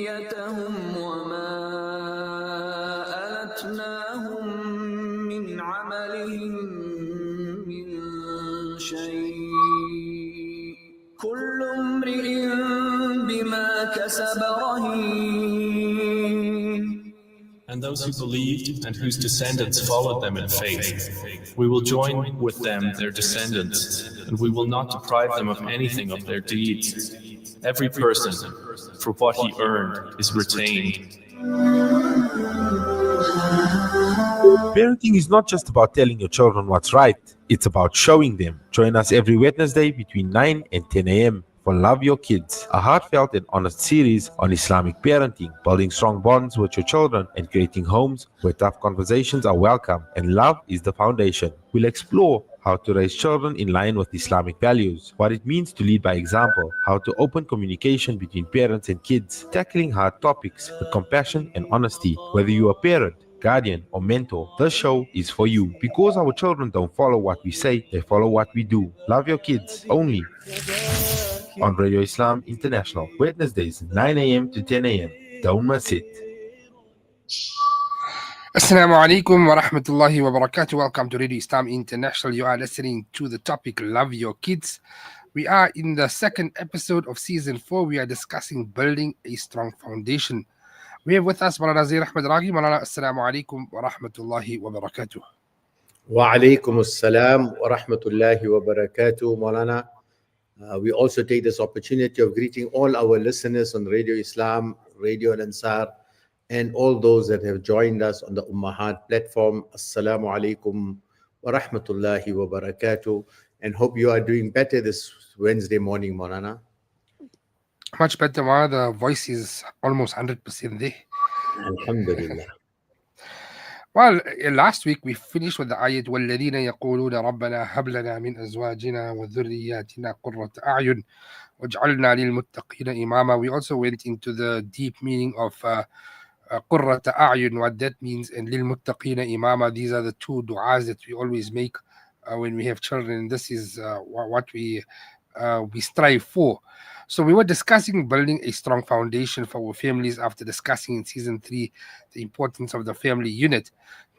ذريتهم وما ألتناهم من عملهم من شيء كل امرئ بما كسب رهين. And those who believed and whose descendants followed them in faith, we will join with them their descendants, and we will not deprive them of anything of their deeds. Every person, for what he earned, is retained. Parenting is not just about telling your children what's right, it's about showing them. Join us every Wednesday between 9 and 10 a.m. for Love Your Kids, a heartfelt and honest series on Islamic parenting, building strong bonds with your children and creating homes where tough conversations are welcome and love is the foundation. We'll explore how to raise children in line with Islamic values, what it means to lead by example, how to open communication between parents and kids, tackling hard topics with compassion and honesty. Whether you're a parent, guardian, or mentor, this show is for you. Because our children don't follow what we say, they follow what we do. Love Your Kids only on Radio Islam International, Wednesdays 9 a.m. to 10 a.m. Don't miss it. Assalamu alaikum wa rahmatullahi wa barakatuh. Welcome to Radio Islam International. You are listening to the topic Love Your Kids. We are in the second episode of Season 4. We are discussing building a strong foundation. We have with us Maulana Zair Ahmed Raghi. Maulana, assalamu alaikum wa rahmatullahi wa barakatuh. Wa alaikum assalam wa rahmatullahi wa barakatuh, Maulana. We also take this opportunity of greeting all our listeners on Radio Islam, Radio Al-Ansar, and all those that have joined us on the Ummahat platform. Assalamu alaikum wa rahmatullahi wa barakatuh. And hope you are doing better this Wednesday morning, Maulana. Much better, Maulana. The voice is almost 100% there. Alhamdulillah. Well, last week we finished with the ayat وَالَّذِينَ يَقُولُونَ رَبَّنَا هَبْ لَنَا مِنْ أَزْوَاجِنَا وَذُرِّيَّاتِنَا قُرَّةَ أَعْيُنٍ وَاجْعَلْنَا لِلْمُتَّقِينَ إِمَامًا. We also went into the deep meaning of قُرَّةَ أَعْيُنٍ, what that means, and لِلْمُتَّقِينَ إِمَامًا. These are the two du'as that we always make when we have children. And this is what we strive for. So we were discussing building a strong foundation for our families after discussing in Season 3 the importance of the family unit.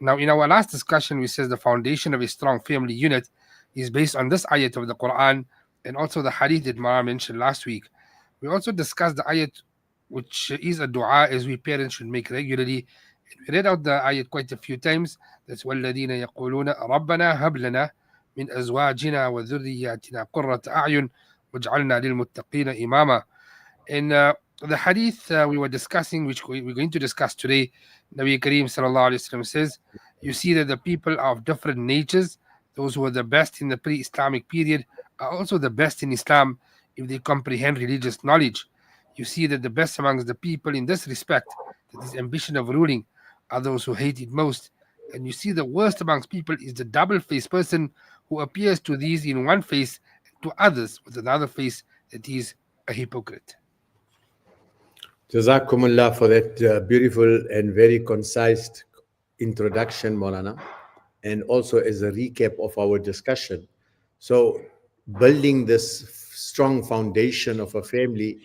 Now, in our last discussion, we said the foundation of a strong family unit is based on this ayat of the Quran and also the hadith that Mara mentioned last week. We also discussed the ayat, which is a dua as we parents should make regularly. And we read out the ayat quite a few times. That's وَالَّذِينَ يَقُولُونَ رَبَّنَا هَبْ لَنَا مِنْ أَزْوَاجِنَا وَذُرِّيَّاتِنَا قُرَّةَ أَعْيُنٍ وَاجْعَلْنَا لِلْمُتَّقِينَ إِمَامًا. In the hadith we were discussing, which we're going to discuss today, Nabi Kareem sallallahu alaihi wasallam says, you see that the people are of different natures. Those who are the best in the pre-Islamic period are also the best in Islam if they comprehend religious knowledge. You see that the best amongst the people in this respect, that is ambition of ruling, are those who hate it most. And you see the worst amongst people is the double-faced person who appears to these in one face and to others with another face, that he is a hypocrite. Jazakumullah for that beautiful and very concise introduction, Maulana, and also as a recap of our discussion. So building this strong foundation of a family,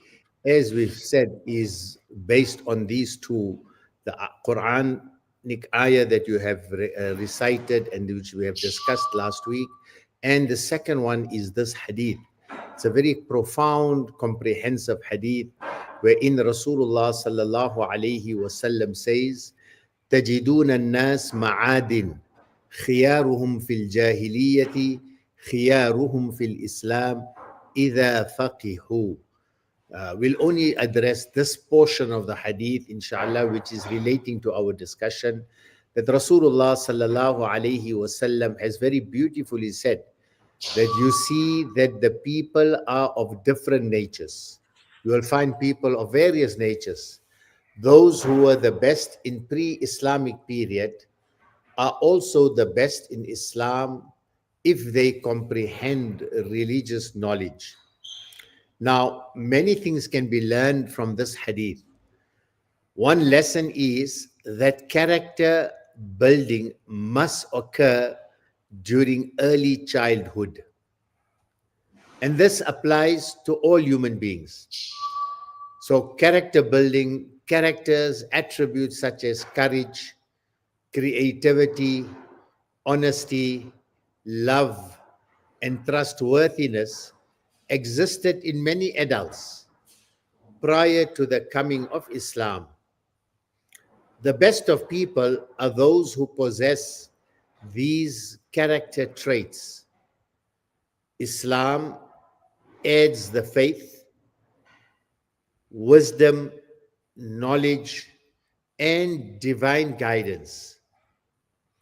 as we've said, is based on these two, the Quranic ayah that you have recited and which we have discussed last week, and the second one is this hadith. It's a very profound, comprehensive hadith wherein Rasulullah sallallahu alayhi wasallam says, تَجِدُونَ النَّاسِ مَعَادٍ خِيَارُهُمْ فِي الْجَاهِلِيَّةِ خِيَارُهُمْ فِي الْإِسْلَامِ إِذَا فَقِهُوا. We'll only address this portion of the hadith, inshallah, which is relating to our discussion, that Rasulullah sallallahu alayhi wasallam has very beautifully said that you see that the people are of different natures. You will find people of various natures. Those who were the best in pre-Islamic period are also the best in Islam if they comprehend religious knowledge. Now, many things can be learned from this hadith. One lesson is that character building must occur during early childhood. And this applies to all human beings. So character building characters, attributes such as courage, creativity, honesty, love, and trustworthiness existed in many adults prior to the coming of Islam. The best of people are those who possess these character traits. Islam adds the faith, wisdom, knowledge, and divine guidance.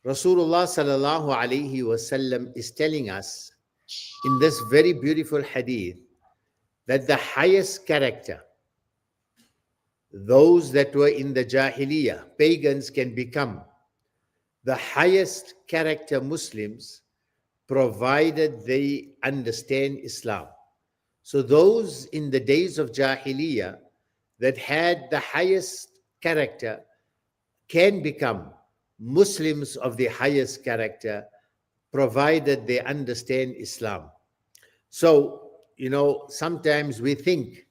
Rasulullah sallallahu alaihi wasallam is telling us in this very beautiful hadith that the highest character, those that were in the Jahiliyyah, pagans, can become the highest character Muslims provided they understand Islam. So those in the days of Jahiliyyah that had the highest character can become Muslims of the highest character provided they understand Islam. So, sometimes we think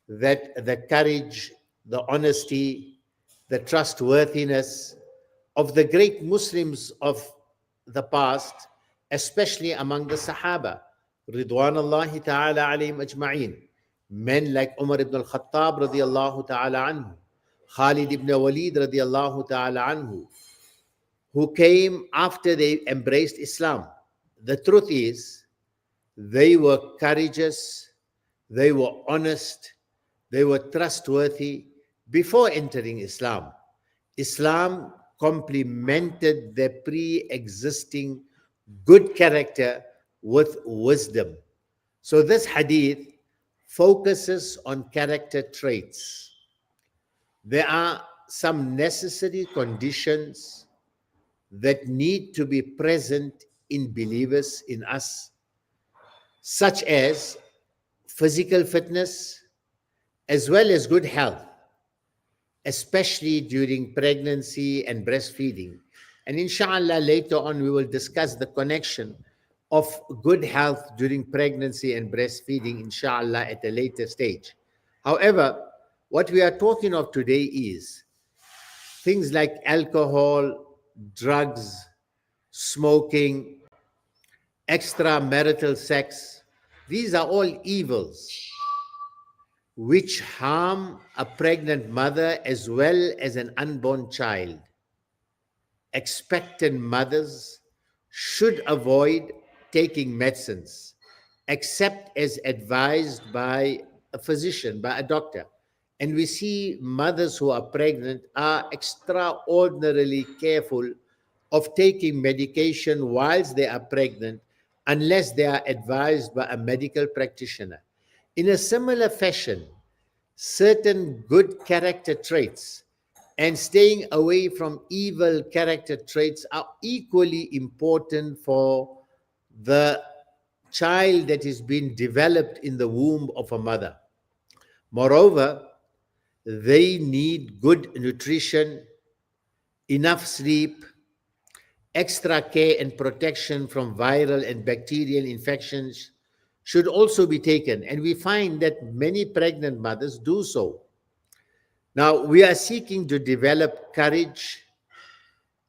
that the courage, the honesty, the trustworthiness of the great Muslims of the past, especially among the Sahaba, Ridwanullahi ta'ala alayhim ajma'in, men like Umar ibn al-Khattab radiyallahu ta'ala anhu, Khalid ibn Walid radiyallahu ta'ala anhu, who came after they embraced Islam. The truth is, they were courageous, they were honest, they were trustworthy before entering Islam. Islam complemented their pre-existing good character with wisdom. So this hadith focuses on character traits. There are some necessary conditions that need to be present in believers, in us, such as physical fitness as well as good health, especially during pregnancy and breastfeeding. And inshallah, later on, we will discuss the connection of good health during pregnancy and breastfeeding, inshallah, at a later stage. However, what we are talking of today is things like alcohol, drugs, smoking, extramarital sex. These are all evils which harm a pregnant mother as well as an unborn child. Expectant mothers should avoid taking medicines except as advised by a physician, by a doctor. And we see mothers who are pregnant are extraordinarily careful of taking medication whilst they are pregnant unless they are advised by a medical practitioner. In a similar fashion, certain good character traits and staying away from evil character traits are equally important for the child that is being developed in the womb of a mother. Moreover, they need good nutrition, enough sleep, extra care and protection from viral and bacterial infections should also be taken. And we find that many pregnant mothers do so. Now, we are seeking to develop courage,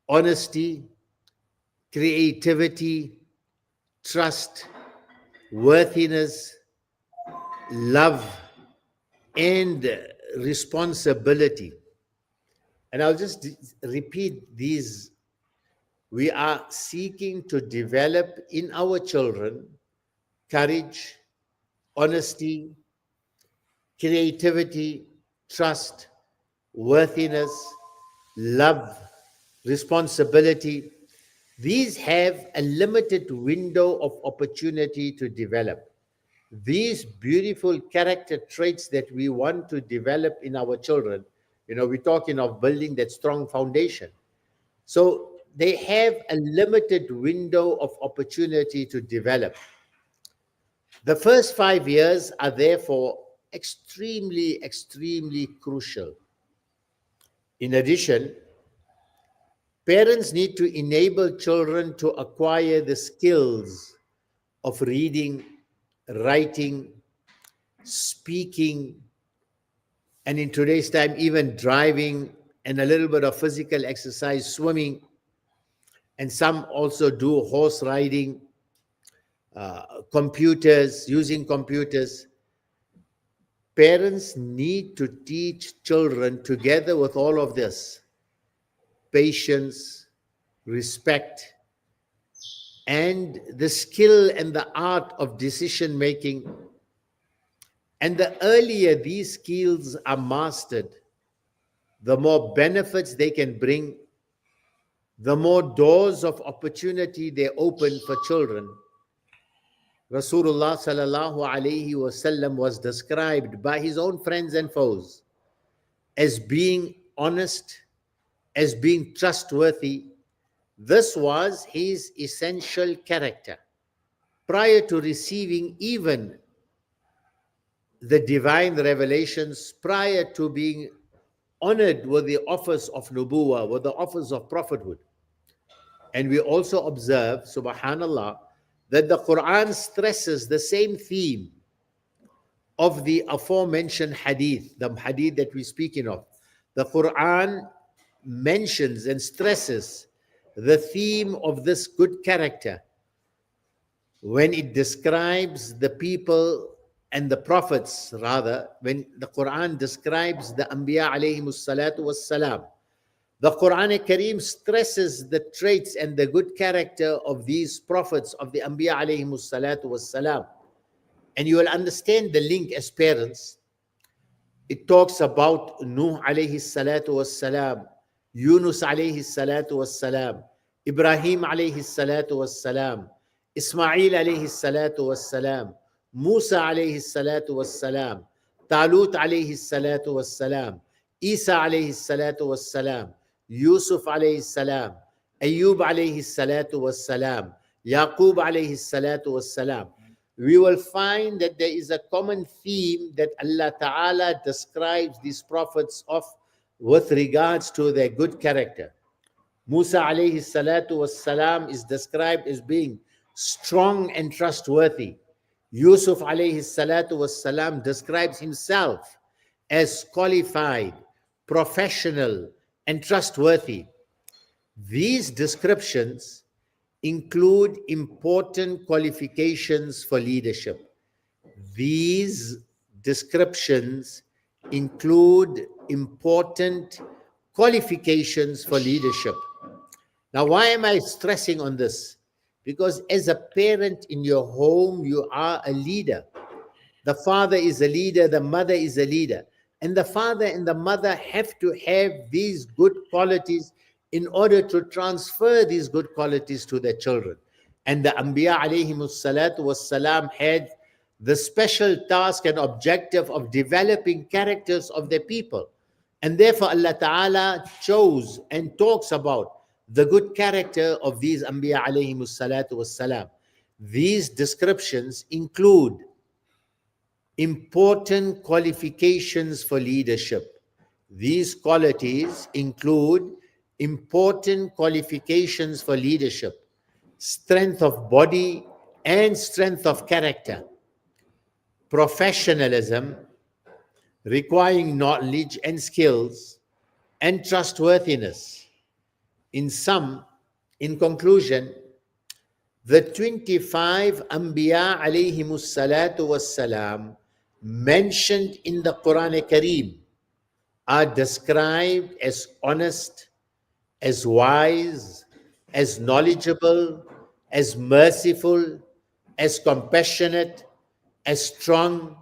honesty, creativity, trust, worthiness, love, and responsibility. And I'll just repeat these. We are seeking to develop in our children courage, honesty, creativity, trust, worthiness, love, responsibility. These have a limited window of opportunity to develop. These beautiful character traits that we want to develop in our children, we're talking of building that strong foundation. So they have a limited window of opportunity to develop. The first 5 years are therefore extremely, extremely crucial. In addition, parents need to enable children to acquire the skills of reading, writing, speaking, And in today's time, even driving and a little bit of physical exercise, swimming, and some also do horse riding, computers, using computers. Parents need to teach children, together with all of this, patience, respect, and the skill and the art of decision making. And the earlier these skills are mastered, the more benefits they can bring, the more doors of opportunity they open for children. Rasulullah sallallahu alayhi wasallam was described by his own friends and foes as being honest, as being trustworthy. This was his essential character. Prior to receiving even the divine revelations, prior to being honored with the office of nubuwah, with the office of prophethood. And we also observe, subhanallah, that the Quran stresses the same theme of the aforementioned hadith, the hadith that we're speaking of. The Quran mentions and stresses the theme of this good character when it describes the people and the prophets, rather, when the Quran describes the Anbiya alayhimus salatu was salam. The Quran Kareem stresses the traits and the good character of these prophets of the Anbiya alayhimus salatu was salam. And you will understand the link as parents. It talks about Nuh alayhi salatu was salam, Yunus alayhi salatu was salam, Ibrahim alayhi salatu was salam, Ismail alayhi salatu was salam, Musa alayhi salatu was salam, Talut alayhi salatu was salam, Isa alayhi salatu was salam, Yusuf alayhi salam, Ayyub alayhi salatu was salam, Yaqub alayhi salatu was salam. We will find that there is a common theme that Allah Ta'ala describes these prophets of with regards to their good character. Musa alayhi salatu was salam is described as being strong and trustworthy. Yusuf alayhi salatu was salam describes himself as qualified, professional, and trustworthy. These descriptions include important qualifications for leadership. These descriptions include important qualifications for leadership. Now, why am I stressing on this? Because as a parent in your home, you are a leader. The father is a leader, the mother is a leader. And the father and the mother have to have these good qualities in order to transfer these good qualities to their children. And the Anbiya alayhimus salatu was salam had the special task and objective of developing characters of their people. And therefore Allah Ta'ala chose and talks about the good character of these Anbiya alayhimus salatu was salam. These descriptions include important qualifications for leadership. These qualities include important qualifications for leadership: strength of body and strength of character, professionalism, requiring knowledge and skills, and trustworthiness. In conclusion, the 25 Anbiya alayhimus salatu was salam mentioned in the Quran Kareem are described as honest, as wise, as knowledgeable, as merciful, as compassionate, as strong,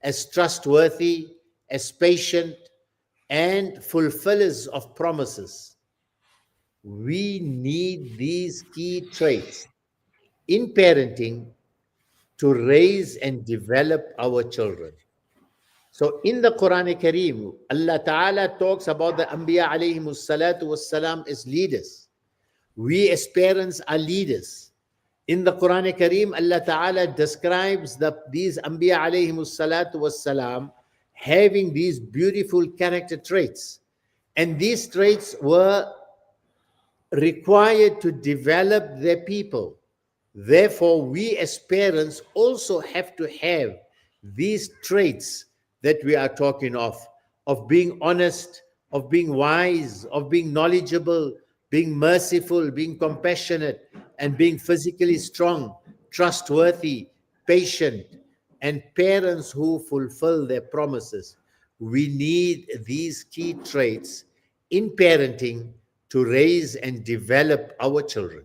as trustworthy, as patient, and fulfillers of promises. We need these key traits in parenting to raise and develop our children. So in the Quran Kareem, Allah Ta'ala talks about the Anbiya alayhimus salatu was salam as leaders. We as parents are leaders. In the Quran Kareem, Allah Ta'ala describes these Anbiya alayhimus salatu was salam having these beautiful character traits. And these traits were required to develop their people. Therefore, we as parents also have to have these traits that we are talking of of being honest, of being wise, of being knowledgeable, being merciful, being compassionate, and being physically strong, trustworthy, patient, and parents who fulfill their promises. We need these key traits in parenting to raise and develop our children.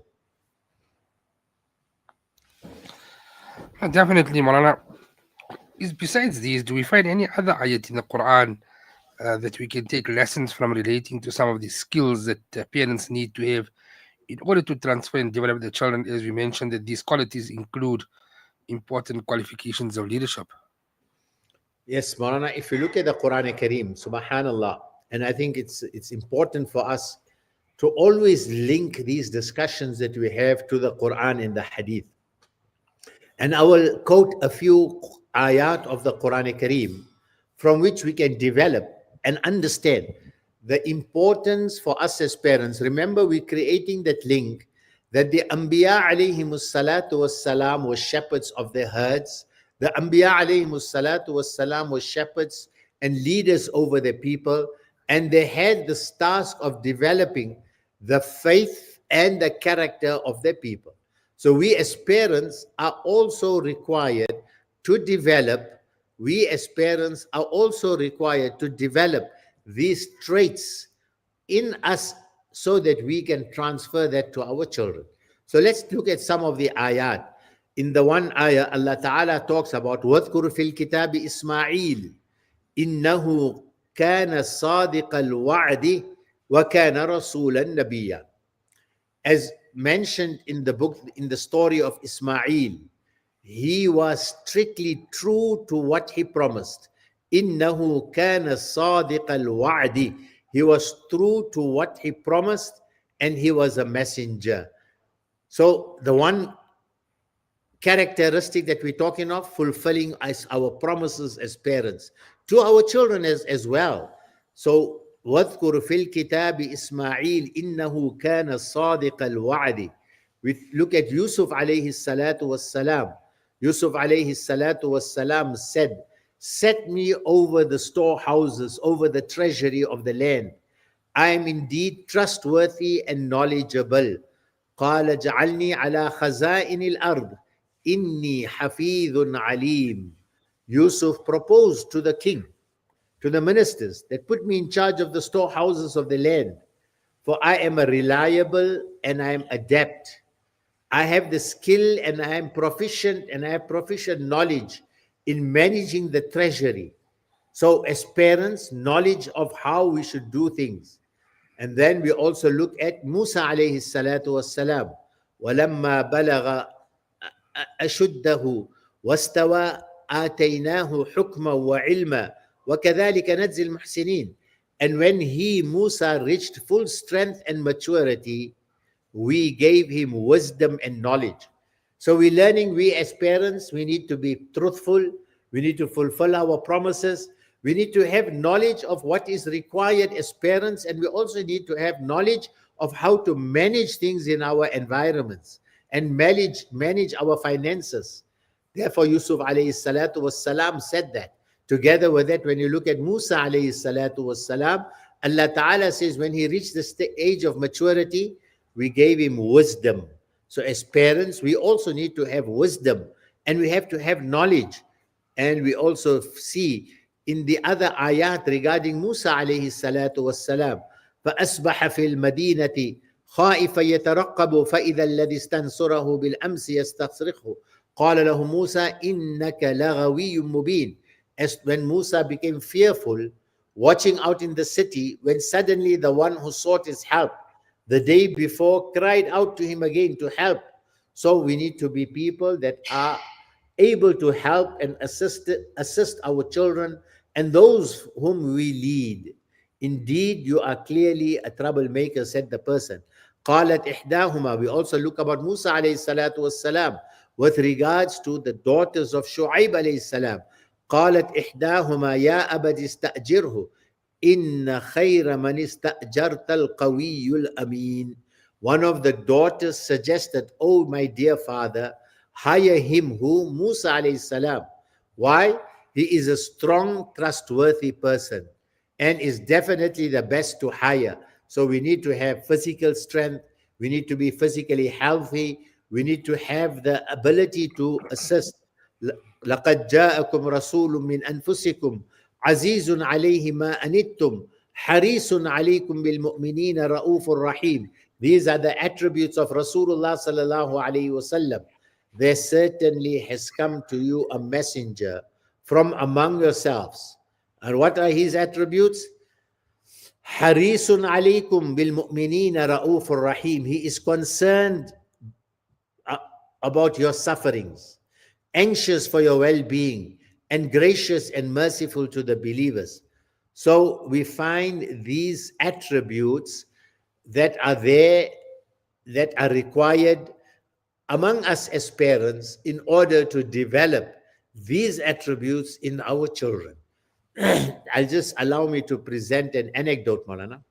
Definitely, Malana. Besides these, do we find any other ayat in the Quran that we can take lessons from relating to some of the skills that parents need to have in order to transfer and develop their children? As we mentioned, that these qualities include important qualifications of leadership. Yes, Marana, if you look at the Quran Kareem, subhanallah, and I think it's important for us to always link these discussions that we have to the Quran and the Hadith. And I will quote a few ayat of the Quran Kareem from which we can develop and understand the importance for us as parents. Remember, we're creating that link that the Anbiya alayhimus salatu was salam were shepherds of their herds. The Anbiya alayhimus salatu was salam were shepherds and leaders over their people. And they had this task of developing the faith and the character of their people. So we as parents are also required to develop, these traits in us so that we can transfer that to our children. So let's look at some of the ayat. In the one ayah, Allah Ta'ala talks about وَاذْكُرْ فِي الْكِتَابِ إِسْمَاعِيلِ إِنَّهُ كَانَ صَادِقَ الْوَعْدِ وَكَانَ رَسُولًا نَبِيًّا. As mentioned in the book, in the story of Ismail, he was strictly true to what he promised. إِنَّهُ كَانَ صَادِقَ الْوَعْدِ. He was true to what he promised, and he was a messenger. So the one characteristic that we're talking of, fulfilling our promises as parents to our children as well. So واذكر في الكتاب إسماعيل إنه كان صادق الوعد. We look at Yusuf alayhi salatu wassalam. Yusuf alayhi salatu wassalam said, set me over the storehouses, over the treasury of the land. I am indeed trustworthy and knowledgeable. قال اجعلني على خزائن الأرض إني حفيظ عليم. Yusuf proposed to the king, to the ministers, that put me in charge of the storehouses of the land, for I am a reliable and I am adept. I have the skill and I am proficient, and I have proficient knowledge in managing the treasury. So as parents, knowledge of how we should do things. And then we also look at Musa alayhi salatu wassalam. وَلَمَّا بَلَغَ أَشُدَّهُ وَاسْتَوَى آتَيْنَاهُ حُكْمًا وَعِلْمًا وَكَذَلِكَ نَجْزِي الْمُحْسِنِينَ. And when Musa, reached full strength and maturity, we gave him wisdom and knowledge. So we're learning, we as parents, we need to be truthful. We need to fulfill our promises. We need to have knowledge of what is required as parents, and we also need to have knowledge of how to manage things in our environments and manage our finances. Therefore, Yusuf alayhi salatu wassalam said that. Together with that, when you look at Musa alayhi salatu wassalam, Allah Ta'ala says when he reached the age of maturity, we gave him wisdom. So as parents, we also need to have wisdom, and we have to have knowledge. And we also see in the other ayat regarding Musa alayhi salatu wassalam, فَأَصْبَحَ فِي الْمَدِينَةِ خَائِفًا يَتَرَقَّبُ فَإِذَا الَّذِي اسْتَنصُرَهُ بِالْأَمْسِ يَسْتَصْرِخُهُ قَالَ لَهُ مُوسَى إِنَّكَ لَغَوِيٌّ مُبِينٌ. As when Musa became fearful, watching out in the city, when suddenly the one who sought his help the day before cried out to him again to help. So we need to be people that are able to help and assist our children and those whom we lead. Indeed, you are clearly a troublemaker, said the person. قالت إحداهما. We also look about Musa alayhi salatu wassalam with regards to the daughters of Shu'aib alayhi salam. قالت إحداهما يا أبت استأجره إن خير من استأجرت القوي الأمين. One of the daughters suggested, oh my dear father, hire him who? Musa alayhi salam. Why? He is a strong, trustworthy person. and is definitely the best to hire. So we need to have physical strength. We need to be physically healthy. We need to have the ability to assist. لقد جاءكم رسول من أنفسكم عزيز عليه ما أنتم حريص عليكم بالمؤمنين رؤوف رحيم. These are the attributes of Rasulullah sallallahu alayhi wasallam. There certainly has come to you a messenger from among yourselves. And what are his attributes? Harisun alaykum bil mu'minina ra'ufur rahim. He is concerned about your sufferings, anxious for your well-being, and gracious and merciful to the believers. So we find these attributes that are there, that are required among us as parents in order to develop these attributes in our children. I'll just allow me to present an anecdote, Maulana.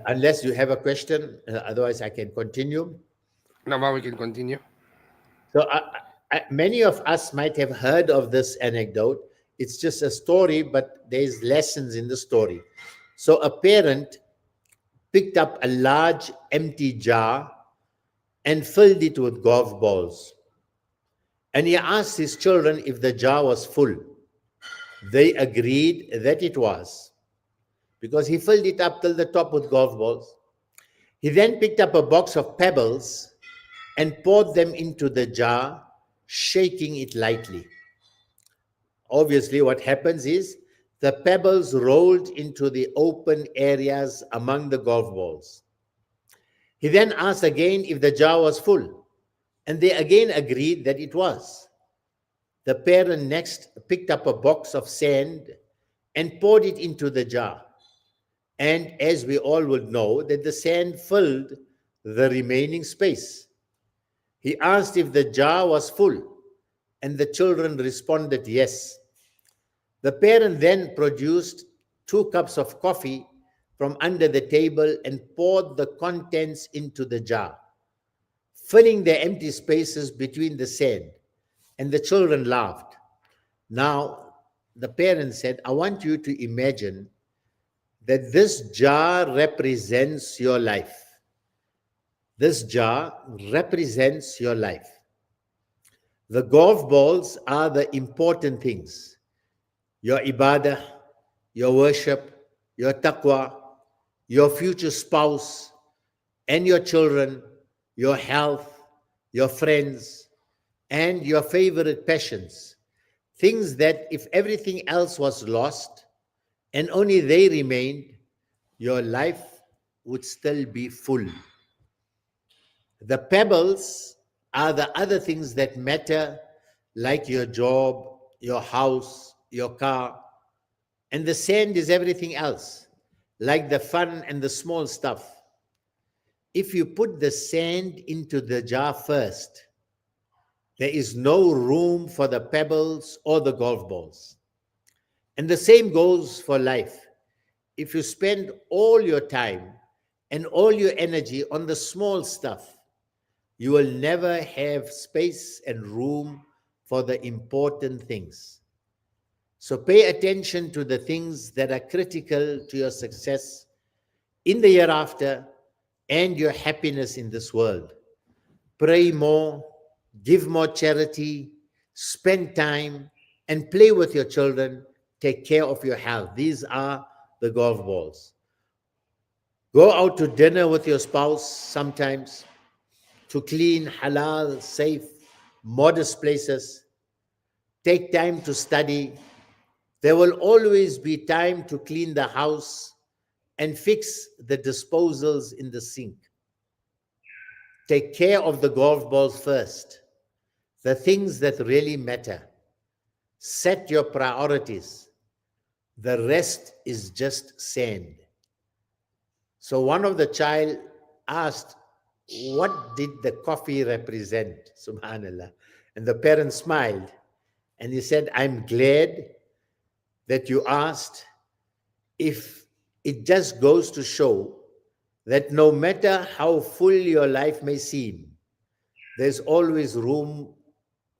Unless you have a question, otherwise I can continue. No, we can continue. So many of us might have heard of this anecdote. It's just a story, but there's lessons in the story. So a parent picked up a large empty jar and filled it with golf balls. And he asked his children if the jar was full. They agreed that it was, because he filled it up till the top with golf balls. He then picked up a box of pebbles and poured them into the jar, shaking it lightly. Obviously, what happens is the pebbles rolled into the open areas among the golf balls. He then asked again if the jar was full, and they again agreed that it was. The parent next picked up a box of sand and poured it into the jar. And as we all would know, that the sand filled the remaining space. He asked if the jar was full, and the children responded yes. The parent then produced 2 cups of coffee from under the table and poured the contents into the jar, filling the empty spaces between the sand, and the children laughed. Now, the parent said, I want you to imagine that this jar represents your life. This jar represents your life. The golf balls are the important things. Your ibadah, your worship, your taqwa, your future spouse, and your children, your health, your friends, and your favorite passions. Things that if everything else was lost and only they remained, your life would still be full. The pebbles are the other things that matter, like your job, your house, your car, and the sand is everything else, like the fun and the small stuff. If you put the sand into the jar first, there is no room for the pebbles or the golf balls. And the same goes for life. If you spend all your time and all your energy on the small stuff, you will never have space and room for the important things. So pay attention to the things that are critical to your success in the hereafter and your happiness in this world. Pray more, give more charity, spend time, and play with your children. Take care of your health. These are the golf balls. Go out to dinner with your spouse sometimes, to clean, halal, safe, modest places. Take time to study. There will always be time to clean the house and fix the disposals in the sink. Take care of the golf balls first, the things that really matter. Set your priorities. The rest is just sand. So one of the child asked, what did the coffee represent? Subhanallah. And the parent smiled and he said, I'm glad that you asked. If it just goes to show that no matter how full your life may seem, there's always room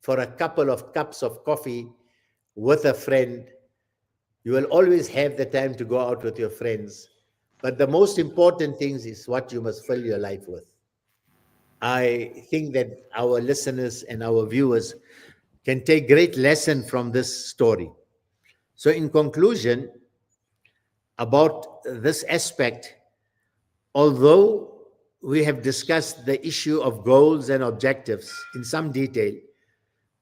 for a couple of cups of coffee with a friend, You will always have the time to go out with your friends. But the most important things is what you must fill your life with. I think that our listeners and our viewers can take great lesson from this story. So in conclusion, about this aspect, although we have discussed the issue of goals and objectives in some detail,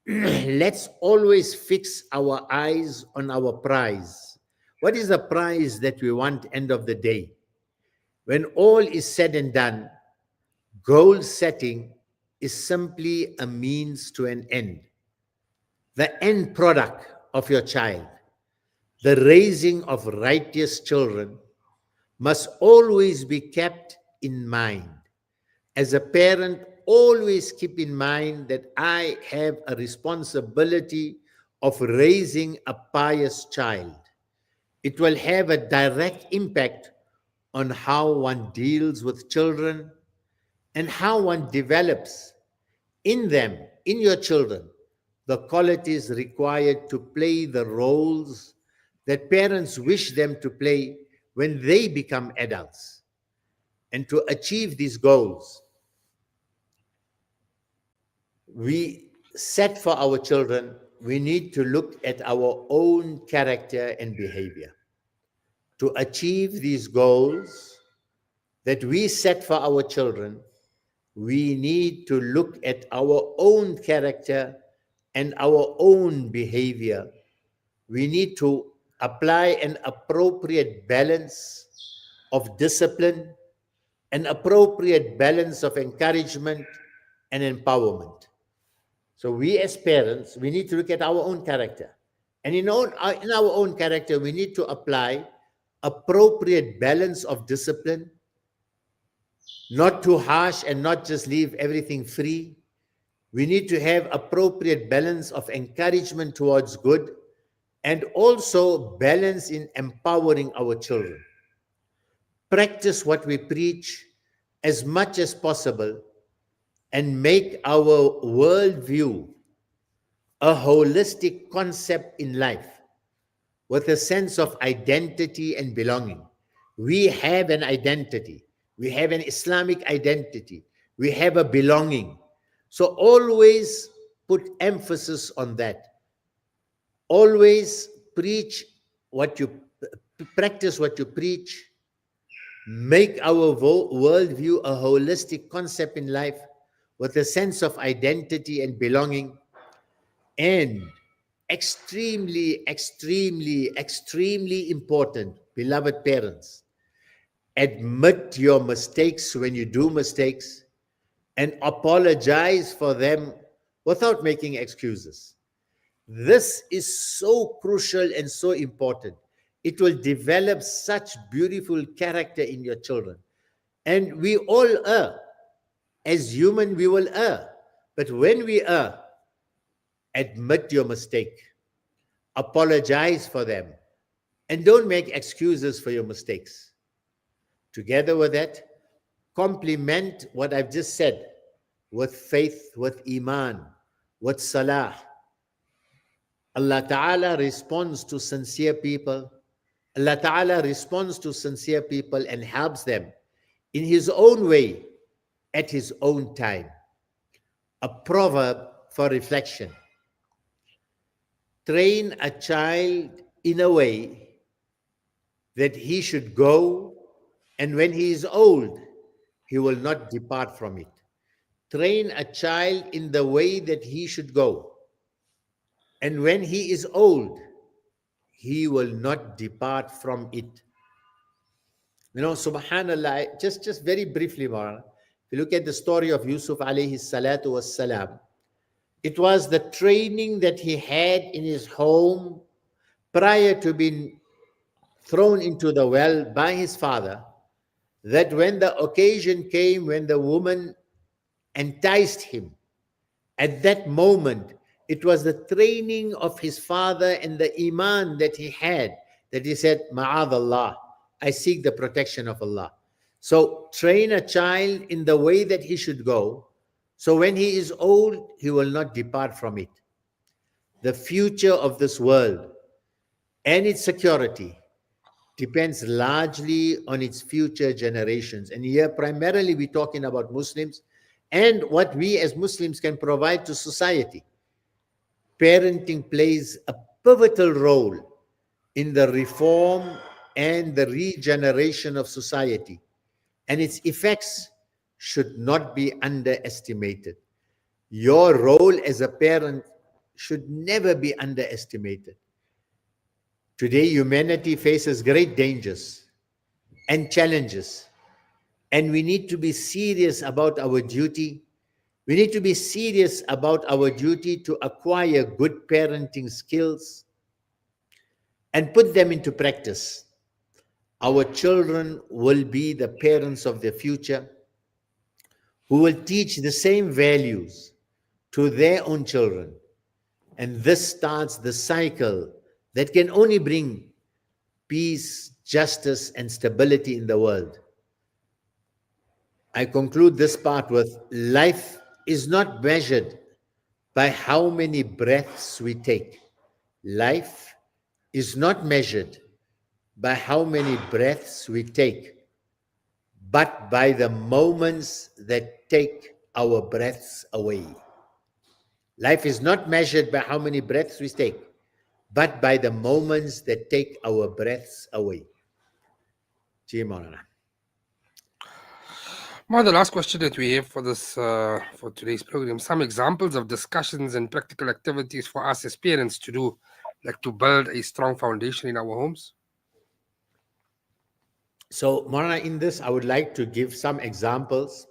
let's always fix our eyes on our prize. What is the prize that we want end of the day? When all is said and done, goal setting is simply a means to an end. The end product of your child, the raising of righteous children, must always be kept in mind. As a parent, always keep in mind that I have a responsibility of raising a pious child. It will have a direct impact on how one deals with children and how one develops in them, in your children, the qualities required to play the roles that parents wish them to play when they become adults. And to achieve these goals, we set for our children, we need to look at our own character and behavior. To achieve these goals that we set for our children, we need to look at our own character and our own behavior. We need to apply an appropriate balance of discipline, an appropriate balance of encouragement and empowerment. So we as parents, we need to look at our own character. And in our own character, we need to apply appropriate balance of discipline, not too harsh and not just leave everything free. We need to have appropriate balance of encouragement towards good and also balance in empowering our children. Practice what we preach as much as possible and make our worldview a holistic concept in life with a sense of identity and belonging. We have an identity. We have an Islamic identity. We have a belonging. So always put emphasis on that. Always practice what you preach. Make our worldview a holistic concept in life with a sense of identity and belonging. And extremely, extremely, extremely important, beloved parents, admit your mistakes when you do mistakes and apologize for them without making excuses. This is so crucial and so important. It will develop such beautiful character in your children. And we all err. As human, we will err. But when we err, admit your mistake. Apologize for them. And don't make excuses for your mistakes. Together with that, complement what I've just said with faith, with iman, with salah. Allah Ta'ala responds to sincere people. Allah Ta'ala responds to sincere people and helps them in His own way, at His own time. A proverb for reflection. Train a child in a way that he should go, and when he is old, he will not depart from it. Train a child in the way that he should go, and when he is old, he will not depart from it. You know, subhanallah, just very briefly, Marana, if you look at the story of Yusuf alayhi salatu wassalam, it was the training that he had in his home prior to being thrown into the well by his father, that when the occasion came, when the woman enticed him, at that moment, it was the training of his father and the iman that he had, that he said, Ma'adallah, I seek the protection of Allah. So train a child in the way that he should go, so when he is old, he will not depart from it. The future of this world and its security depends largely on its future generations. And here, primarily, we're talking about Muslims and what we as Muslims can provide to society. Parenting plays a pivotal role in the reform and the regeneration of society, and its effects should not be underestimated. Your role as a parent should never be underestimated. Today, humanity faces great dangers and challenges, and we need to be serious about our duty. We need to be serious about our duty to acquire good parenting skills and put them into practice. Our children will be the parents of the future who will teach the same values to their own children. And this starts the cycle that can only bring peace, justice, and stability in the world. I conclude this part with life is not measured by how many breaths we take. Life is not measured by how many breaths we take, but by the moments that take our breaths away. Life is not measured by how many breaths we take, but by the moments that take our breaths away. Ji Maulana. Well, the last question that we have for this for today's program: some examples of discussions and practical activities for us as parents to do, like to build a strong foundation in our homes. So, Maulana, in this, I would like to give some examples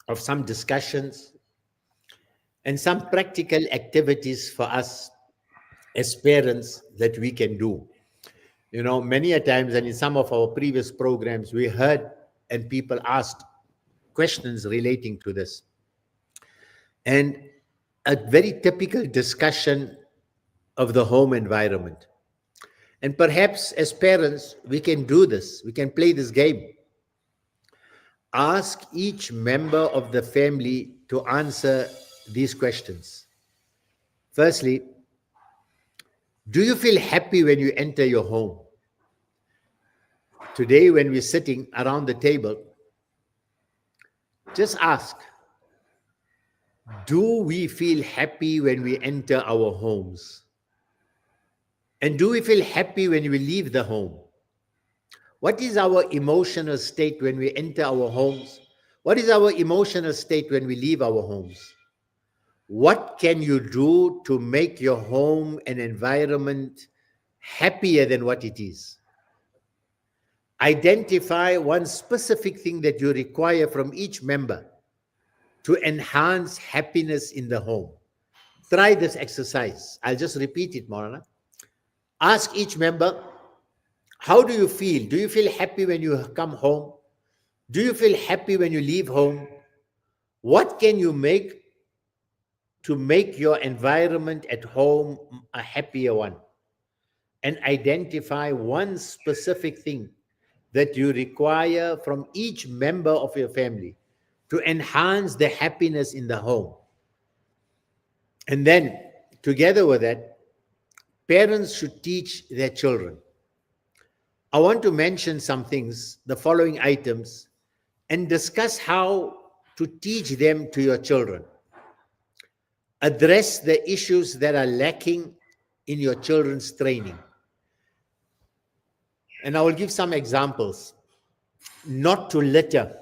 of some discussions and some practical activities for us as parents that we can do. You know, many a times, and in some of our previous programs, we heard and people asked questions relating to this. And a very typical discussion of the home environment. And perhaps as parents, we can do this. We can play this game. Ask each member of the family to answer these questions. Firstly, do you feel happy when you enter your home? Today, when we're sitting around the table, just ask, do we feel happy when we enter our homes? And do we feel happy when we leave the home? What is our emotional state when we enter our homes? What is our emotional state when we leave our homes? What can you do to make your home an environment happier than what it is? Identify one specific thing that you require from each member to enhance happiness in the home. Try this exercise. I'll just repeat it, Maulana. Ask each member, how do you feel? Do you feel happy when you come home? Do you feel happy when you leave home? What can you make to make your environment at home a happier one? And identify one specific thing that you require from each member of your family to enhance the happiness in the home. And then, together with that, parents should teach their children. I want to mention some things, the following items, and discuss how to teach them to your children. Address the issues that are lacking in your children's training. And I will give some examples. Not to litter.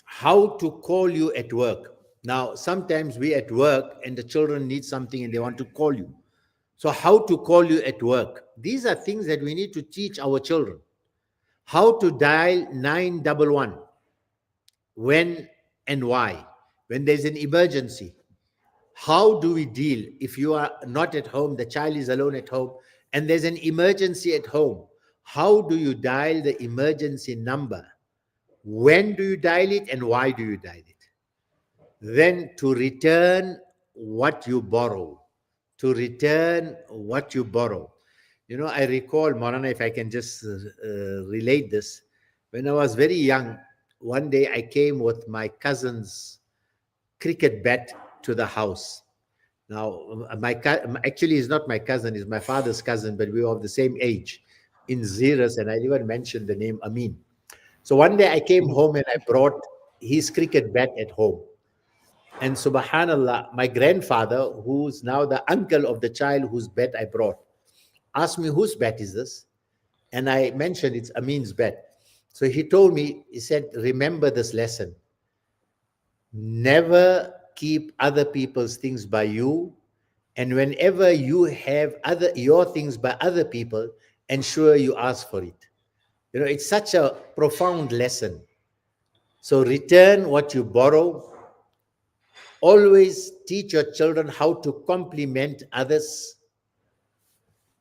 How to call you at work. Now, sometimes we at work and the children need something and they want to call you. So how to call you at work. These are things that we need to teach our children. How to dial 911. When and why. When there's an emergency. How do we deal if you are not at home, the child is alone at home, and there's an emergency at home? How do you dial the emergency number? When do you dial it and why do you dial it? Then to return what you borrow. To return what you borrow. You know, I recall, Maulana, if I can just relate this. When I was very young, one day I came with my cousin's cricket bat to the house. Now, actually, he's not my cousin, he's my father's cousin, but we were of the same age in Zeras, and I even mentioned the name Amin. So one day I came home and I brought his cricket bat at home. And subhanallah, my grandfather, who's now the uncle of the child whose bat I brought, asked me, whose bat is this? And I mentioned it's Amin's bat. So he told me, he said, remember this lesson. Never keep other people's things by you. And whenever you have your things by other people, ensure you ask for it. You know, it's such a profound lesson. So return what you borrow. Always teach your children how to compliment others.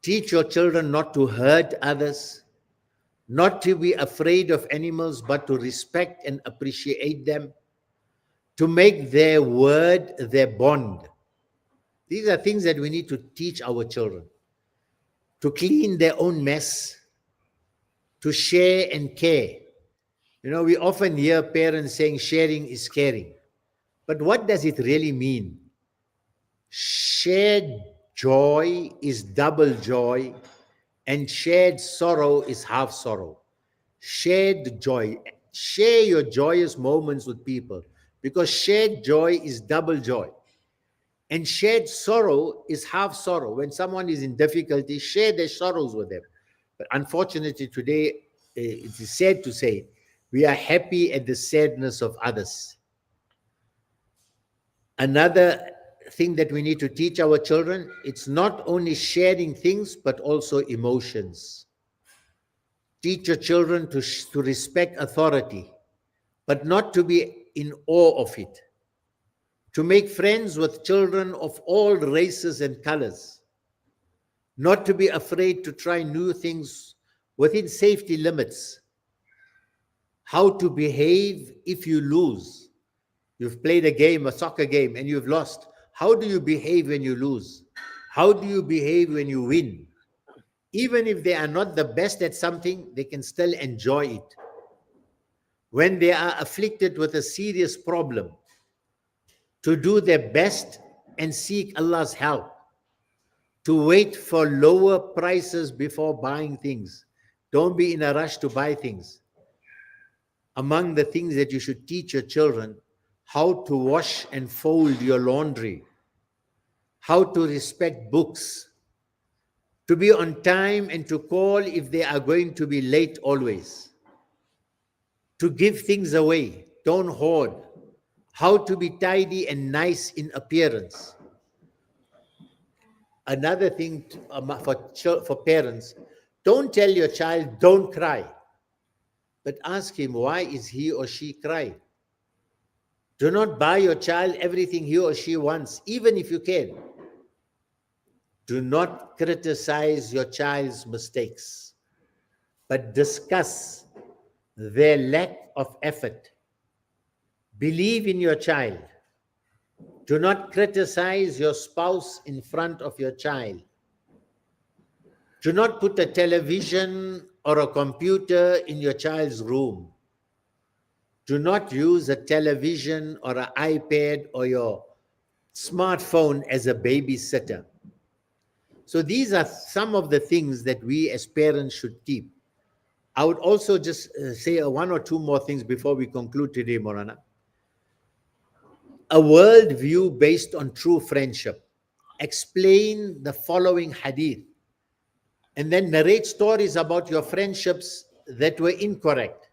Teach your children not to hurt others, not to be afraid of animals, but to respect and appreciate them, to make their word their bond. These are things that we need to teach our children. To clean their own mess, to share and care. You know, we often hear parents saying sharing is caring. But what does it really mean? Shared joy is double joy, and shared sorrow is half sorrow. Shared joy. Share your joyous moments with people, because shared joy is double joy. And shared sorrow is half sorrow. When someone is in difficulty, share their sorrows with them. But unfortunately, today, it is sad to say, we are happy at the sadness of others. Another thing that we need to teach our children, it's not only sharing things, but also emotions. Teach your children to respect authority, but not to be in awe of it. To make friends with children of all races and colors. Not to be afraid to try new things within safety limits. How to behave if you lose. You've played a game, a soccer game, and you've lost. How do you behave when you lose? How do you behave when you win? Even if they are not the best at something, they can still enjoy it. When they are afflicted with a serious problem, to do their best and seek Allah's help. To wait for lower prices before buying things. Don't be in a rush to buy things. Among the things that you should teach your children, how to wash and fold your laundry, how to respect books, to be on time and to call if they are going to be late always, to give things away, don't hoard, how to be tidy and nice in appearance. Another thing for parents, don't tell your child, don't cry, but ask him, why is he or she crying? Do not buy your child everything he or she wants, even if you can. Do not criticize your child's mistakes, but discuss their lack of effort. Believe in your child. Do not criticize your spouse in front of your child. Do not put a television or a computer in your child's room. Do not use a television or an iPad or your smartphone as a babysitter. So these are some of the things that we as parents should keep. I would also just say one or two more things before we conclude today, Morana. A world view based on true friendship. Explain the following hadith and then narrate stories about your friendships that were incorrect,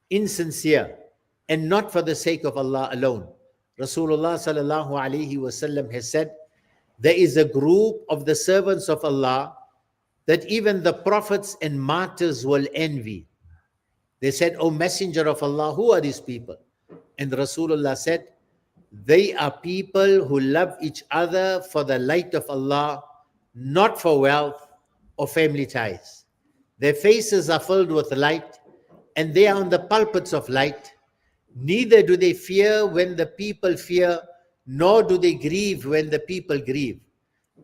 insincere, and not for the sake of Allah alone. Rasulullah sallallahu alaihi wasallam has said, there is a group of the servants of Allah that even the prophets and martyrs will envy. They said, O Messenger of Allah, who are these people? And Rasulullah said, they are people who love each other for the light of Allah, not for wealth or family ties. Their faces are filled with light, and they are on the pulpits of light. Neither do they fear when the people fear, nor do they grieve when the people grieve.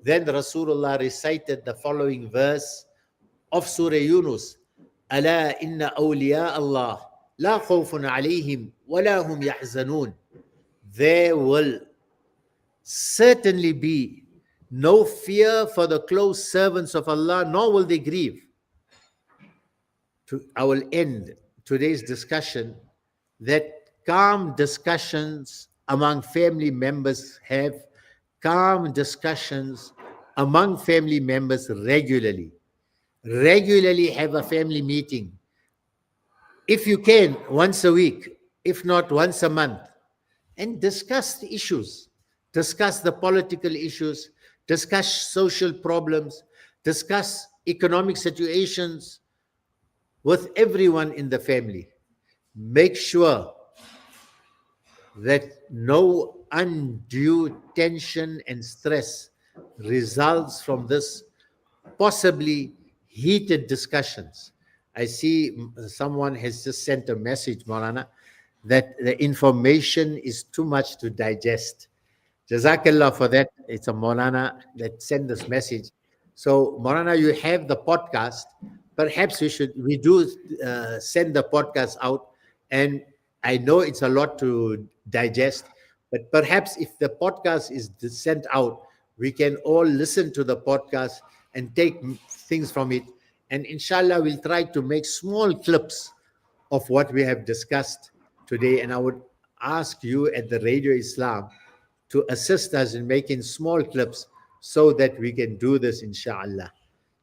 Then Rasulullah recited the following verse of Surah Yunus. Ala inna awliya Allah la khawfun alayhim wa la hum yahzanun. There will certainly be no fear for the close servants of Allah, nor will they grieve. I will end today's discussion that calm discussions among family members have calm discussions among family members regularly. Regularly have a family meeting. If you can, once a week, if not once a month, and discuss the issues, discuss the political issues, discuss social problems, discuss economic situations with everyone in the family. Make sure that no undue tension and stress results from this possibly heated discussions. I see someone has just sent a message, Maulana, that the information is too much to digest. Jazakallah for that. It's a Maulana that sent this message. So, Maulana, you have the podcast. Perhaps we do send the podcast out. And I know it's a lot to digest, but perhaps if the podcast is sent out, we can all listen to the podcast and take things from it. And inshallah, we'll try to make small clips of what we have discussed today. And I would ask you at the Radio Islam to assist us in making small clips so that we can do this, inshallah.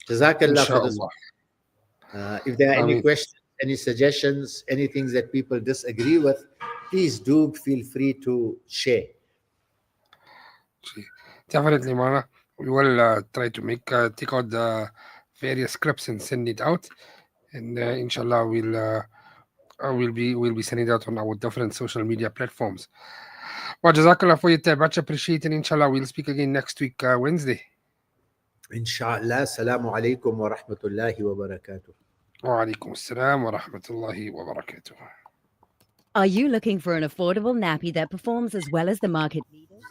Jazakallah for this. If there are any questions, any suggestions, any things that people disagree with, please do feel free to share. Definitely, Maulana. We will try to take out the various clips and send it out. And inshallah, we'll be sending it out on our different social media platforms. Well, Jazakallah for your time. Much appreciated. Inshallah, we'll speak again next week, Wednesday. Inshallah. Assalamu alaikum wa rahmatullahi wa barakatuh. Wa alaikum assalam wa rahmatullahi wa barakatuh. Are you looking for an affordable nappy that performs as well as the market leaders?